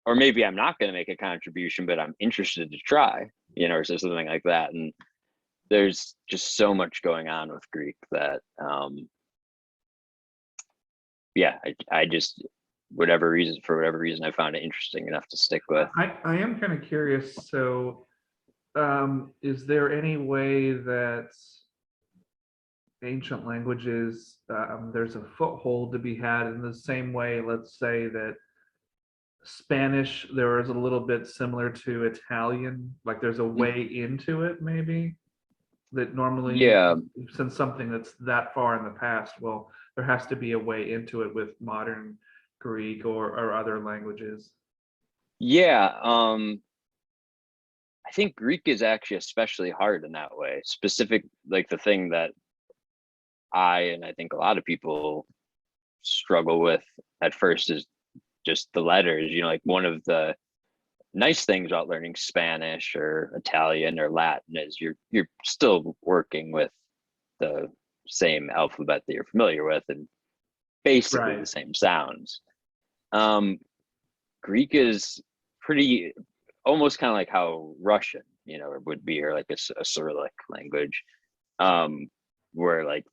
or maybe I'm not going to make a contribution, but I'm interested to try, or something like that. And there's just so much going on with Greek that yeah, I just, for whatever reason, I found it interesting enough to stick with. I am kind of curious. So, is there any way that ancient languages, there's a foothold to be had in the same way, let's say that Spanish, there is a little bit similar to Italian, like there's a way into it maybe that normally, Yeah, since something that's that far in the past, well, there has to be a way into it with modern Greek or other languages. yeah. I think Greek is actually especially hard in that way. Specific, like the thing that and I think a lot of people struggle with at first is just the letters. Like one of the nice things about learning Spanish or Italian or Latin is you're still working with the same alphabet that you're familiar with, and basically the Right. same sounds. Um, Greek is pretty, almost kind of like how Russian, would be, or like a Cyrillic language, where like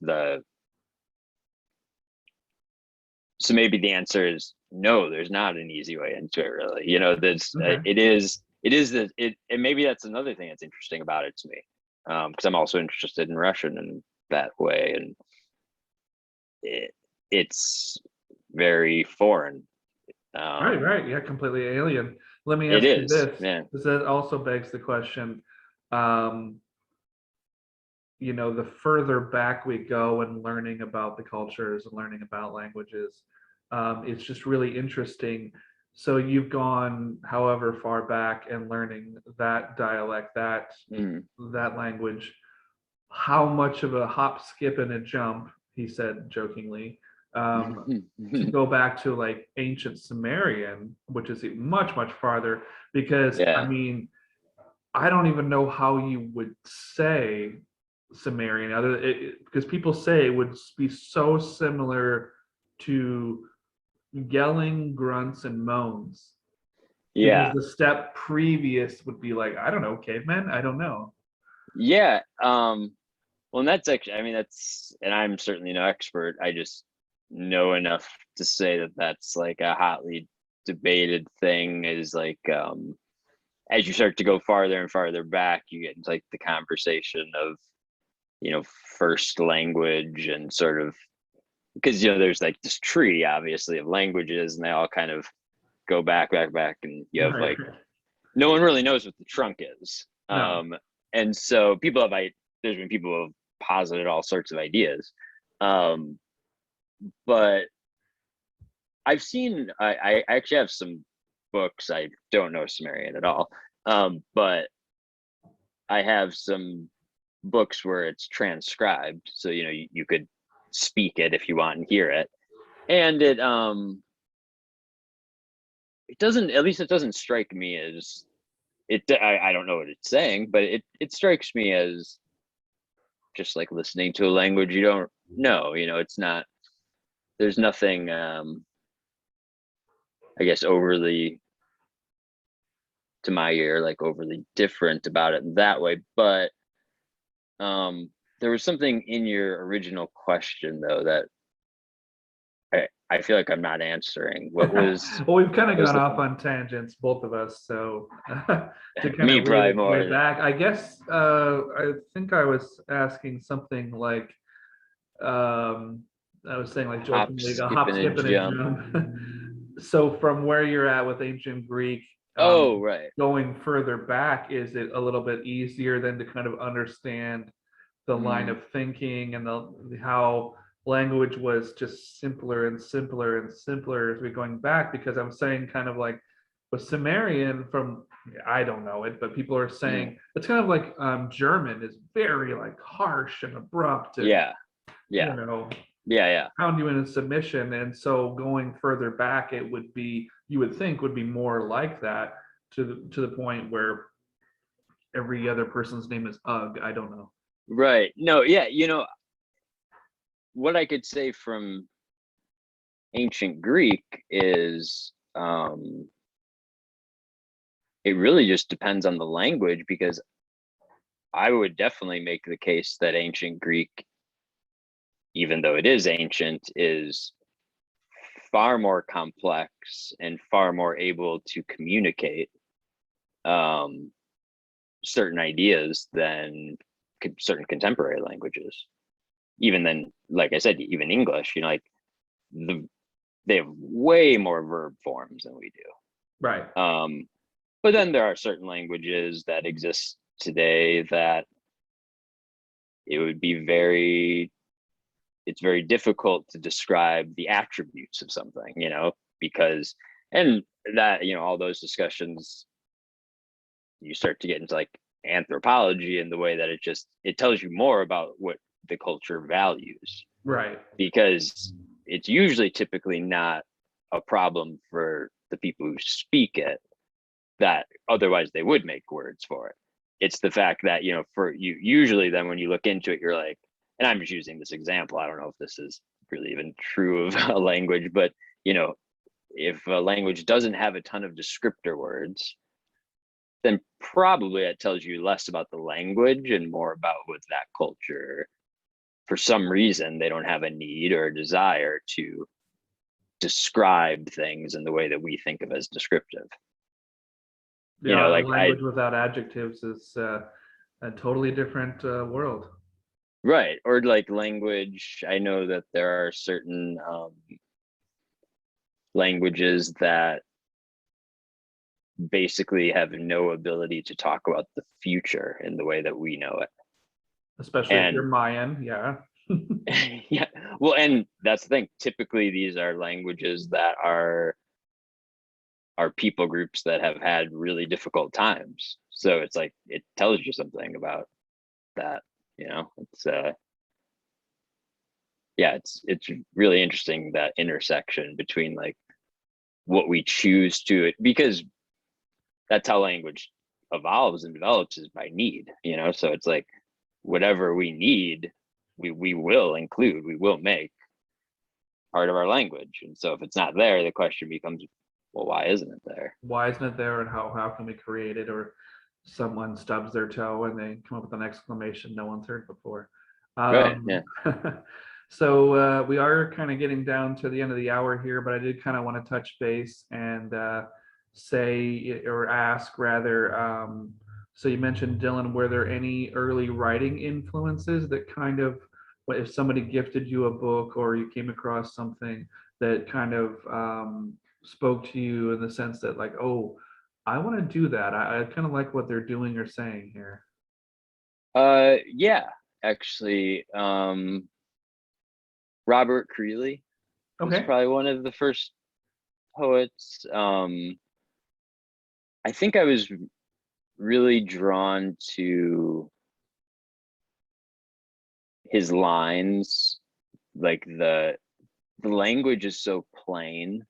so maybe the answer is no, there's not an easy way into it, really. There's Okay. and maybe that's another thing that's interesting about it to me, because I'm also interested in Russian in that way, and it's very foreign. Right, Um, right. Yeah, completely alien. Let me it ask you is, this, yeah. because that also begs the question, um, the further back we go in learning about the cultures and learning about languages, it's just really interesting. So you've gone however far back and learning that dialect, Mhm. that language. How much of a hop, skip, and a jump, he said jokingly, to go back to like ancient Sumerian, which is much, much farther, because I Yeah. mean, I don't even know how you would say Sumerian, other because people say it would be so similar to yelling, grunts, and moans. Because Yeah. the step previous would be like, I don't know, cavemen? I don't know. Yeah. Well, and that's actually, I mean, and I'm certainly no expert. I just know enough to say that that's like a hotly debated thing, is like, as you start to go farther and farther back, you get into like the conversation of, first language, and sort of, because, there's like this tree, obviously, of languages, and they all kind of go back, and you have Right. like, no one really knows what the trunk is. No. And so there's been people who have posited all sorts of ideas. But I actually have some books. I don't know Sumerian at all. But I have some books where it's transcribed. So, you could speak it if you want and hear it. And it doesn't, at least it doesn't strike me as I don't know what it's saying, but it strikes me as just like listening to a language you don't know. It's not, there's nothing, I guess, overly, to my ear, like overly different about it that way. But there was something in your original question though that I feel like I'm not answering. What was Well, we've kind of what was gone the off on tangents, both of us. So to kind me of probably reel it more? back, I guess I think I was asking something like, I was saying like Hop, jokingly, a skip, hop, and a skip, and a jump. jump. So from where you're at with ancient Greek, Oh, right. going further back, is it a little bit easier then to kind of understand the line Mm, of thinking and how language was just simpler and simpler and simpler as we're going back? Because I'm saying kind of like with Sumerian, from, I don't know it, but people are mm. saying it's kind of like German is very like harsh and abrupt, and Yeah, you yeah, know yeah. pound you in a submission. And so going further back, it would be, you would think, would be more like that, to the point where every other person's name is Ugg. I don't know. Right. No, yeah, what I could say from ancient Greek is, it really just depends on the language, because I would definitely make the case that ancient Greek, even though it is ancient, is far more complex and far more able to communicate certain ideas than certain contemporary languages. Even then, like I said, even English, like they have way more verb forms than we Right. do. But then there are certain languages that exist today that it would be it's very difficult to describe the attributes of something, because, and that, all those discussions, you start to get into like anthropology, and the way that it tells you more about what the culture values, Right. because it's usually typically not a problem for the people who speak it, that otherwise they would make words for it. It's the fact that, for you, usually then when you look into it, you're like, and I'm just using this example, I don't know if this is really even true of a language, but if a language doesn't have a ton of descriptor words, then probably it tells you less about the language and more about what that culture, for some reason, they don't have a need or a desire to describe things in the way that we think of as descriptive. Yeah, Like language without adjectives is a totally different world. right. Or like language, I know that there are certain languages that basically have no ability to talk about the future in the way that we know it. Especially if you're And Mayan. Yeah. yeah, well, and that's the thing. Typically, these are languages that are people groups that have had really difficult times. So it's like, it tells you something about that. It's yeah, it's really interesting, that intersection between like what we choose to, because that's how language evolves and develops, is by need. So it's like, whatever we need, we will include, we will make. part of our language. And so if it's not there, the question becomes, well, why isn't it there? Why isn't it there, and how can we create it? Or someone stubs their toe and they come up with an exclamation no one's heard before. Right. Yeah. So we are kind of getting down to the end of the hour here, but I did kind of want to touch base and say, or ask rather, so you mentioned Dylan, were there any early writing influences that kind of, if somebody gifted you a book or you came across something that kind of spoke to you in the sense that like, oh, I want to do that. I kind of like what they're doing or saying here. Yeah, actually, Robert Creeley was Okay. probably one of the first poets. I think I was really drawn to his lines, like the language is so plain.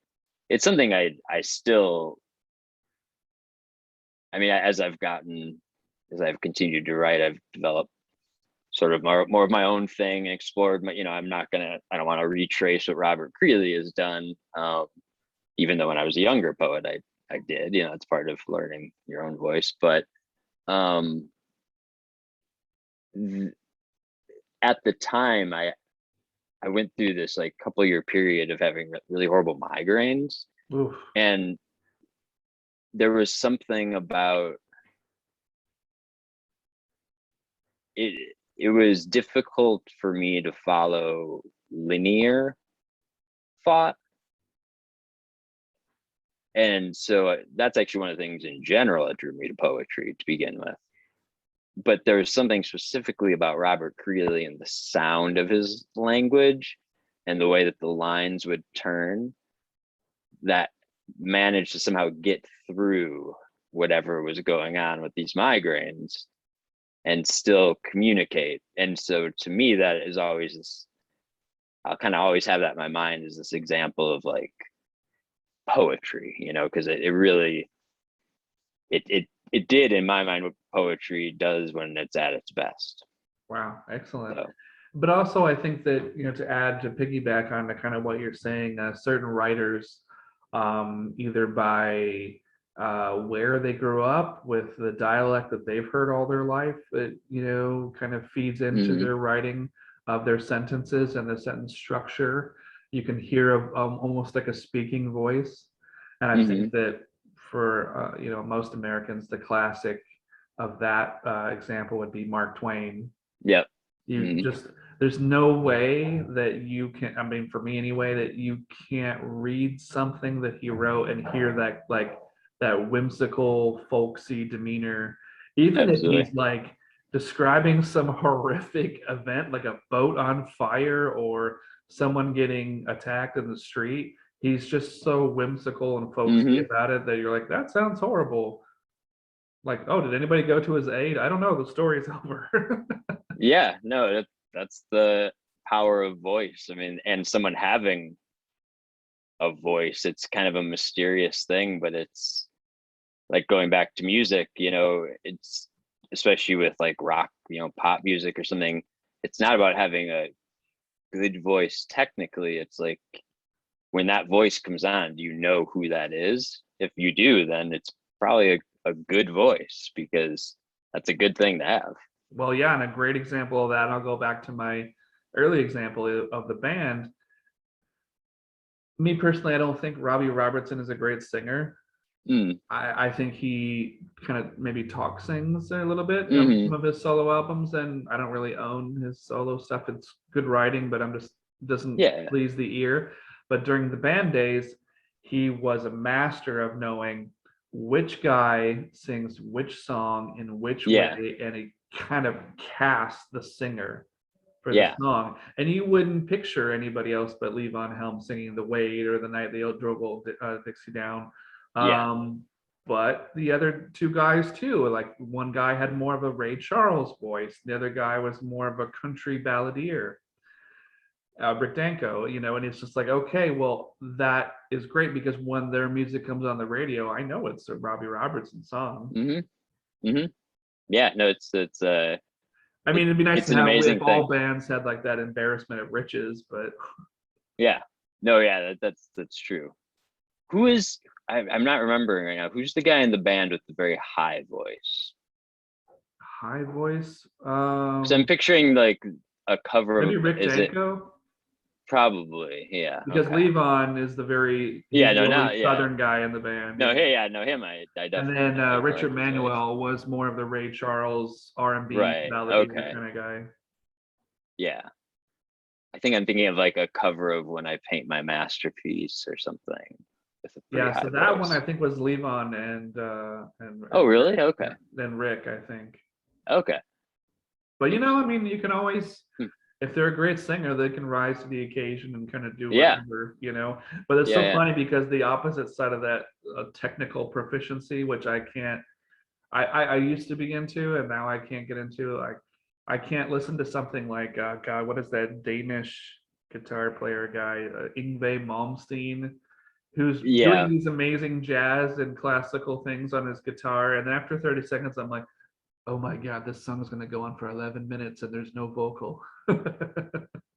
It's something I still, I mean, as I've continued to write, I've developed sort of more of my own thing and explored my, I don't want to retrace what Robert Creeley has done. Even though when I was a younger poet, I did, it's part of learning your own voice. But at the time, I went through this like couple year period of having really horrible migraines. Oof. And there was something about it. It was difficult for me to follow linear thought. And so that's actually one of the things in general that drew me to poetry to begin with. But there was something specifically about Robert Creeley and the sound of his language and the way that the lines would turn that managed to somehow get through whatever was going on with these migraines and still communicate. And so to me, that is always this, I'll kind of always have that in my mind as this example of like poetry, because it really, it did in my mind what poetry does when it's at its best. Wow, excellent. So. But also, I think that, to add, to piggyback on to kind of what you're saying, certain writers, either by where they grew up with the dialect that they've heard all their life, it, kind of feeds into their writing of their sentences and the sentence structure. You can hear almost like a speaking voice. And I think that for, most Americans, the classic of that example would be Mark Twain. Yep. You just, there's no way that you can, I mean, for me anyway, that you can't read something that he wrote and hear that, like, that whimsical, folksy demeanor, even Absolutely. if he's like describing some horrific event, like a boat on fire or someone getting attacked in the street. He's just so whimsical and folksy about it that you're like, that sounds horrible. Like, oh, did anybody go to his aid? I don't know. The story's over. Yeah, no, that's the power of voice. I mean, and someone having a voice, it's kind of a mysterious thing, but it's like going back to music, it's especially with like rock, pop music or something. It's not about having a good voice technically. It's like when that voice comes on, do you know who that is? If you do, then it's probably a good voice, because that's a good thing to have. Well, yeah, and a great example of that, and I'll go back to my early example of the band. Me personally, I don't think Robbie Robertson is a great singer. I think he kind of maybe talk sings a little bit on some of his solo albums, and I don't really own his solo stuff. It's good writing, but I'm just doesn't please the ear. But during the band days, he was a master of knowing which guy sings which song in which way, and he kind of cast the singer for the song. And you wouldn't picture anybody else but Levon Helm singing The Wait or The Night They Drove Old Dixie Down. But the other two guys too, like one guy had more of a Ray Charles voice, the other guy was more of a country balladeer, Rick Danko, and it's just like, okay, well, that is great, because when their music comes on the radio, I know it's a Robbie Robertson song. Yeah, no, it's I mean, it'd be nice to have if all bands had like that embarrassment of riches, but yeah, No, yeah, that's true. Who is I'm not remembering right now. Who's the guy in the band with the very high voice? High voice. Because I'm picturing like a cover Maybe of, Rick is it Danko, probably? Yeah, because okay. Levon is he's Yeah, the no, only not yeah. Southern guy in the band, No, hey, yeah, no, him I and definitely then know. I Richard recognize his voice. Manuel was more of the Ray Charles R&B Right. balladeer Okay. kind of guy. Yeah. I think I'm thinking of like a cover of When I Paint My Masterpiece or something with a pretty Yeah, so high that one I voice. think was Levon Oh, and really? Okay. then Rick, I think. Okay. But I Interesting. mean, you can always, Hmm. if they're a great singer, they can rise to the occasion and kind of do Yeah. whatever. But it's Yeah. so Yeah. funny because the opposite side of that technical proficiency, which I can't, I used to be into, and now I can't get into. Like, I can't listen to something like, God, what is that Danish guitar player guy, Yngwie Malmsteen, who's doing Yeah. these amazing jazz and classical things on his guitar, and then after 30 seconds, I'm like, oh my God, this song's gonna go on for 11 minutes and there's no vocal.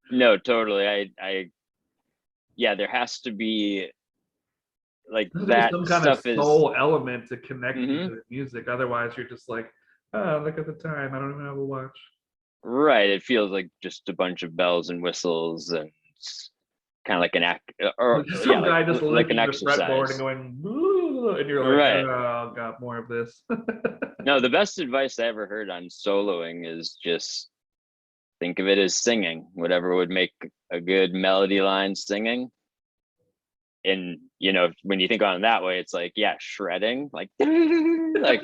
No, totally. Yeah, there has to be like There has to be that some kind of stuff is, soul element to connect you to hmm the music. Otherwise, you're just like, oh, look at the time. I don't even have a watch. right. It feels like just a bunch of bells and whistles and kind of like an act or Like yeah, some guy just like an licking the fretboard and exercise. going, "Ooh," and you're like, Right. oh, got more of this. No, the best advice I ever heard on soloing is just think of it as singing, whatever would make a good melody line singing. And when you think on it that way, it's like, yeah, shredding, like like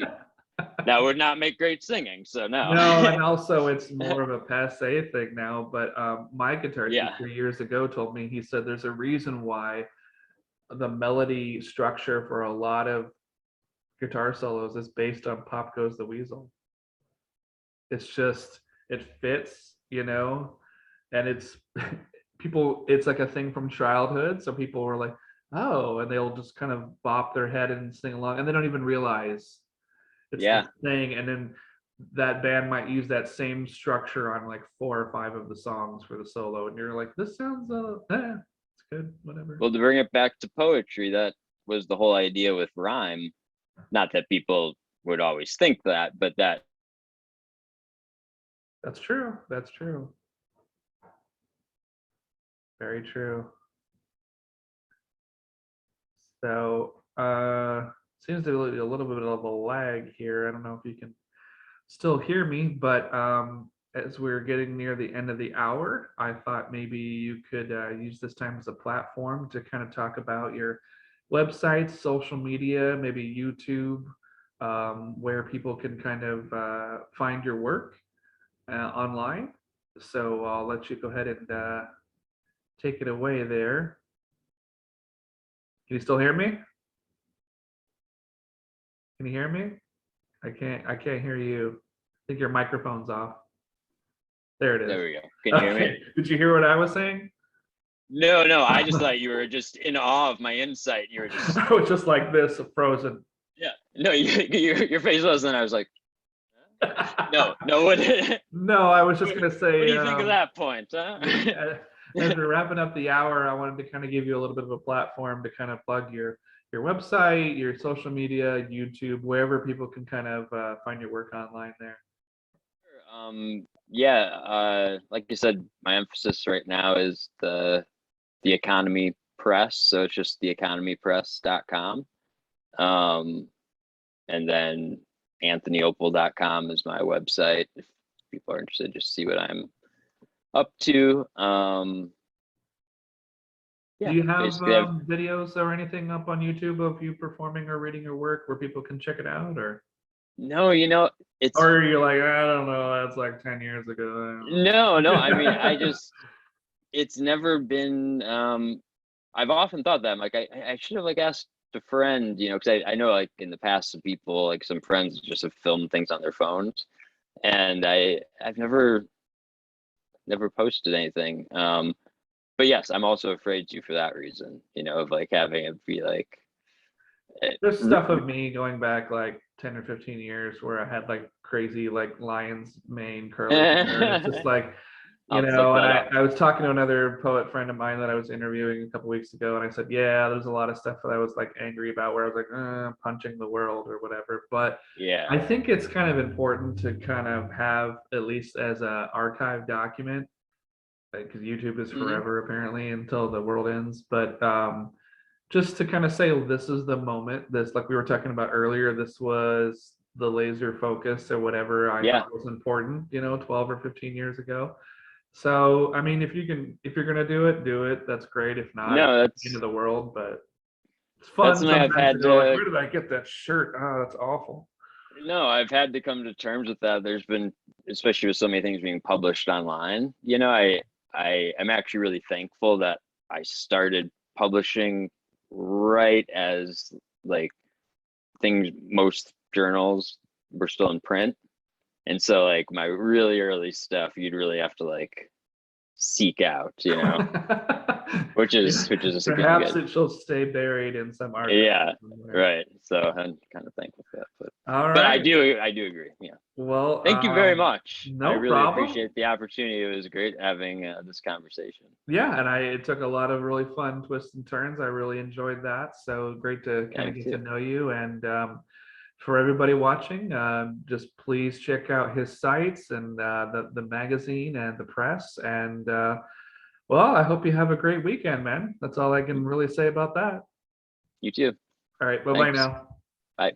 that would not make great singing. So no. No, and also it's more of a passe thing now. But my guitar Yeah. teacher years ago told me, he said there's a reason why the melody structure for a lot of guitar solos is based on Pop Goes the Weasel. It's just, it fits, and it's people, it's like a thing from childhood. So people were like, oh, and they'll just kind of bop their head and sing along, and they don't even realize it's the Yeah. thing. And then that band might use that same structure on like 4 or 5 of the songs for the solo, and you're like, this sounds it's good, whatever. Well, to bring it back to poetry, that was the whole idea with rhyme. Not that people would always think that, but that That's true. That's true. Very true. So seems to be a little bit of a lag here. I don't know if you can still hear me, but as we're getting near the end of the hour, I thought maybe you could use this time as a platform to kind of talk about your websites, social media, maybe YouTube, where people can kind of find your work online. So I'll let you go ahead and take it away there. Can you still hear me? Can you hear me? I can't hear you. I think your microphone's off. There it is. there we go. Can you hear me? Okay. Did you hear what I was saying? No, I just thought you were just in awe of my insight. You were just, I was just like this, frozen. yeah. No, your face wasn't. I was like, no. What? No, I was just What gonna do say, you think of that point? Huh? as we're wrapping up the hour, I wanted to kind of give you a little bit of a platform to kind of plug your website, your social media, YouTube, wherever people can kind of find your work online there. Yeah. Like you said, my emphasis right now is the Economy Press. So it's just theeconomypress.com. And then anthonyopal.com is my website. If people are interested, just see what I'm up to. Do Yeah, you have basically I've videos or anything up on YouTube of you performing or reading your work where people can check it out, no, it's or you're like, I don't know, that's like 10 years ago. no, I mean, I it's never been I've often thought that I'm like I should have like asked a friend, because I know like in the past some people, like some friends just have filmed things on their phones, and I've never posted anything. But yes, I'm also afraid to for that reason, of like having it be like There's stuff of me going back like 10 or 15 years where I had like crazy like lion's mane curly hair. And it's just like, You I'll have to know, look and that I, up. I was talking to another poet friend of mine that I was interviewing a couple weeks ago, and I said, yeah, there's a lot of stuff that I was like angry about where I was like, punching the world or whatever. But Yeah. I think it's kind of important to kind of have, at least as a archive document, because YouTube is Hmm. forever apparently until the world ends. But just to kind of say, this is the moment. This, like we were talking about earlier, this was the laser focus or whatever I Yeah. thought was important, 12 or 15 years ago. So, I mean, if you're gonna do it. That's great. If not, it's No, not the end that's of the world. But it's that's fun something I've sometimes to had go like, to. where did I get that shirt? Oh, that's awful. No, I've had to come to terms with that. There's been, especially with so many things being published online. You know, I am actually really thankful that I started publishing right as like things, most journals were still in print. And so like my really early stuff, you'd really have to like seek out, Yeah, which is again perhaps good. it shall stay buried in some archive Yeah, somewhere. right. So I'm kind of thankful for that. All But right. I do agree. Yeah. Well, Thank you very much. I no really problem. appreciate the opportunity. It was great having this conversation. Yeah, and it took a lot of really fun twists and turns. I really enjoyed that. So great to Yeah, kind of me get to too. know you. And for everybody watching, just please check out his sites and the magazine and the press. And well, I hope you have a great weekend, man. That's all I can really say about that. You too. All right, bye bye Thanks. now. Bye.